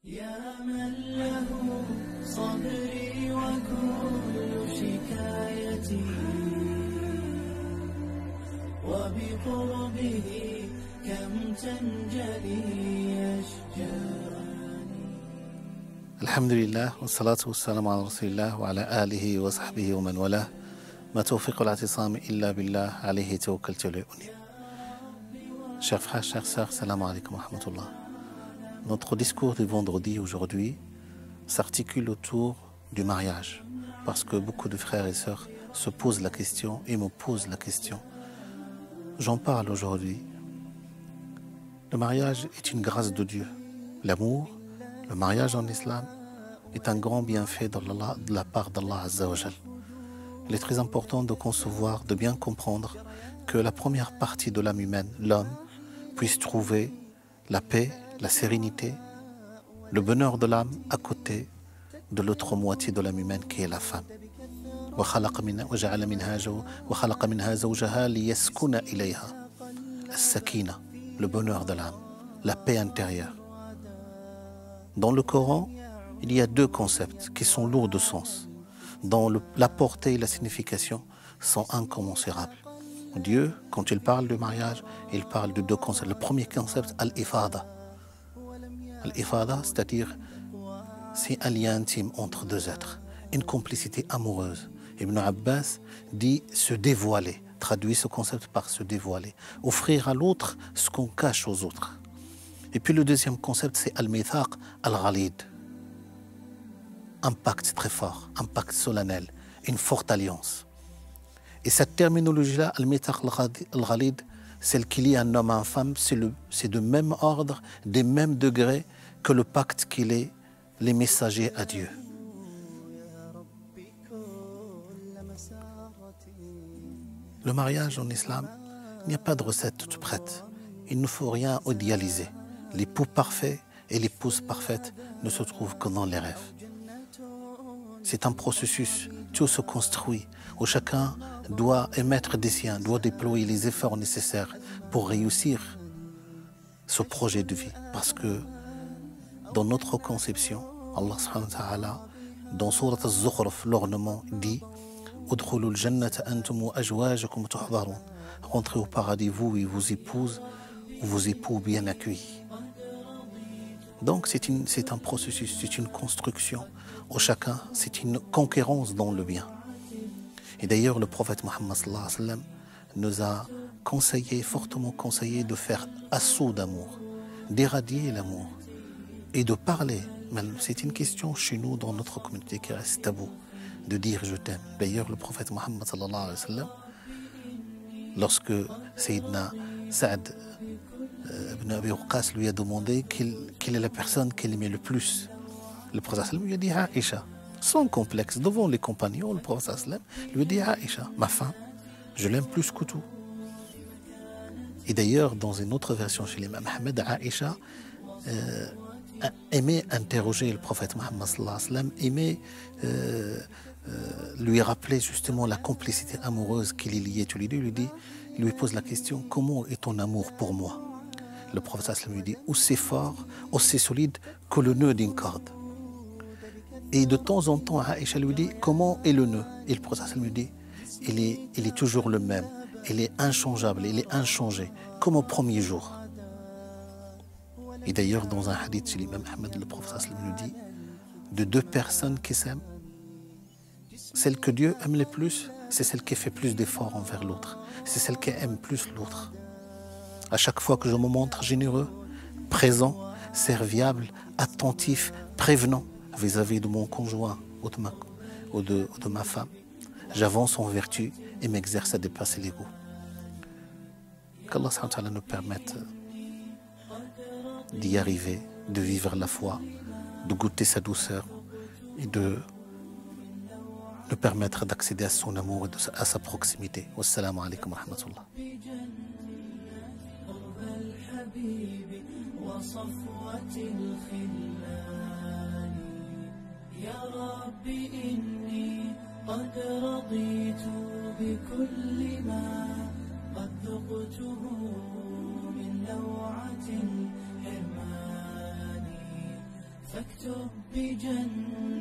يا من له صبري وكل شكايتي وبقربه كم تنجلي أشجاري. الحمد لله والصلاة والسلام على رسول الله وعلى آله وصحبه ومن والاه. ما توفيق الاعتصام إلا بالله عليه توكلت وإليه أنيب. Chers frères, chères sœurs, salam alaikum wa rahmatullah. Notre discours du vendredi aujourd'hui s'articule autour du mariage, parce que beaucoup de frères et sœurs se posent la question et me posent la question. J'en parle aujourd'hui. Le mariage est une grâce de Dieu. L'amour, le mariage en islam, est un grand bienfait de la part d'Allah Azza wa Jal. Il est très important de concevoir, de bien comprendre que la première partie de l'âme humaine, l'homme, puisse trouver la paix, la sérénité, le bonheur de l'âme à côté de l'autre moitié de l'âme humaine qui est la femme. وَجَعَلَ مِنْهَا زَوْجَهَا لِيَسْكُنَ إِلَيْهَا السَّكِينَةُ, le bonheur de l'âme, la paix intérieure. Dans le Coran, il y a deux concepts qui sont lourds de sens, dont la portée et la signification sont incommensurables. Dieu, quand il parle du mariage, il parle de deux concepts. Le premier concept, al-ifada. Al-ifada, c'est-à-dire, c'est un lien intime entre deux êtres, une complicité amoureuse. Ibn Abbas dit se dévoiler, traduit ce concept par se dévoiler, offrir à l'autre ce qu'on cache aux autres. Et puis le deuxième concept, c'est al-mithaq al-ghalid. Un pacte très fort, un pacte solennel, une forte alliance. Et cette terminologie-là, al-mithaq al-ghalid, celle qui lie un homme à une femme, c'est de même ordre, des mêmes degrés que le pacte qu'il est les messagers à Dieu. Le mariage en islam, il n'y a pas de recette toute prête. Il ne faut rien idéaliser. L'époux parfait et l'épouse parfaite ne se trouvent que dans les rêves. C'est un processus, tout se construit, où chacun doit émettre des siens, doit déployer les efforts nécessaires pour réussir ce projet de vie. Parce que dans notre conception, Allah subhanahu wa ta'ala, dans Surat al-Zukhruf, l'ornement dit « Udkhulul jannata antum wa ajwajakum tuhbarun » Rentrez au paradis, vous et vos épouses, ou vos époux bien accueillis. Donc c'est un processus, c'est une construction où chacun, c'est une conquérance dans le bien. Et d'ailleurs, le prophète Mohammed sallallahu alayhi wa sallam nous a conseillé, fortement conseillé de faire assaut d'amour, d'éradier l'amour et de parler. C'est une question chez nous, dans notre communauté, qui reste tabou, de dire je t'aime. D'ailleurs, le prophète Mohammed sallallahu alayhi wa sallam, lorsque Sayyidina Saad ibn Abi Waqqas lui a demandé quelle est la personne qu'il aimait le plus, le prophète lui a dit Aïcha. Sans complexe, devant les compagnons, le prophète lui a dit Aïcha, ma femme, je l'aime plus que tout. Et d'ailleurs, dans une autre version chez l'imam Ahmed, Aïcha aimait interroger le prophète Mohammed sallallahu alayhi wa sallam, aimait lui rappeler justement la complicité amoureuse qui les liait tous les deux. Il lui pose la question, comment est ton amour pour moi? Le prophète lui dit, aussi fort, aussi solide que le nœud d'une corde. Et de temps en temps, Aïcha lui dit, comment est le nœud? Et le prophète lui dit, il est toujours le même, il est inchangeable, il est inchangé, comme au premier jour. Et d'ailleurs, dans un hadith chez l'imam Ahmed, le prophète lui dit, de deux personnes qui s'aiment, celle que Dieu aime le plus, c'est celle qui fait plus d'efforts envers l'autre. C'est celle qui aime plus l'autre. À chaque fois que je me montre généreux, présent, serviable, attentif, prévenant vis-à-vis de mon conjoint ou de ma femme, j'avance en vertu et m'exerce à dépasser l'ego. Qu'Allah subhanahu wa ta'ala nous permette d'y arriver, de vivre la foi, de goûter sa douceur et de nous permettre d'accéder à son amour et à sa proximité. Wassalamu alaikum wa rahmatullah. يا رب إني قد رضيت بكل ما قد ذقته من لوعة الحرمان فاكتب بجنة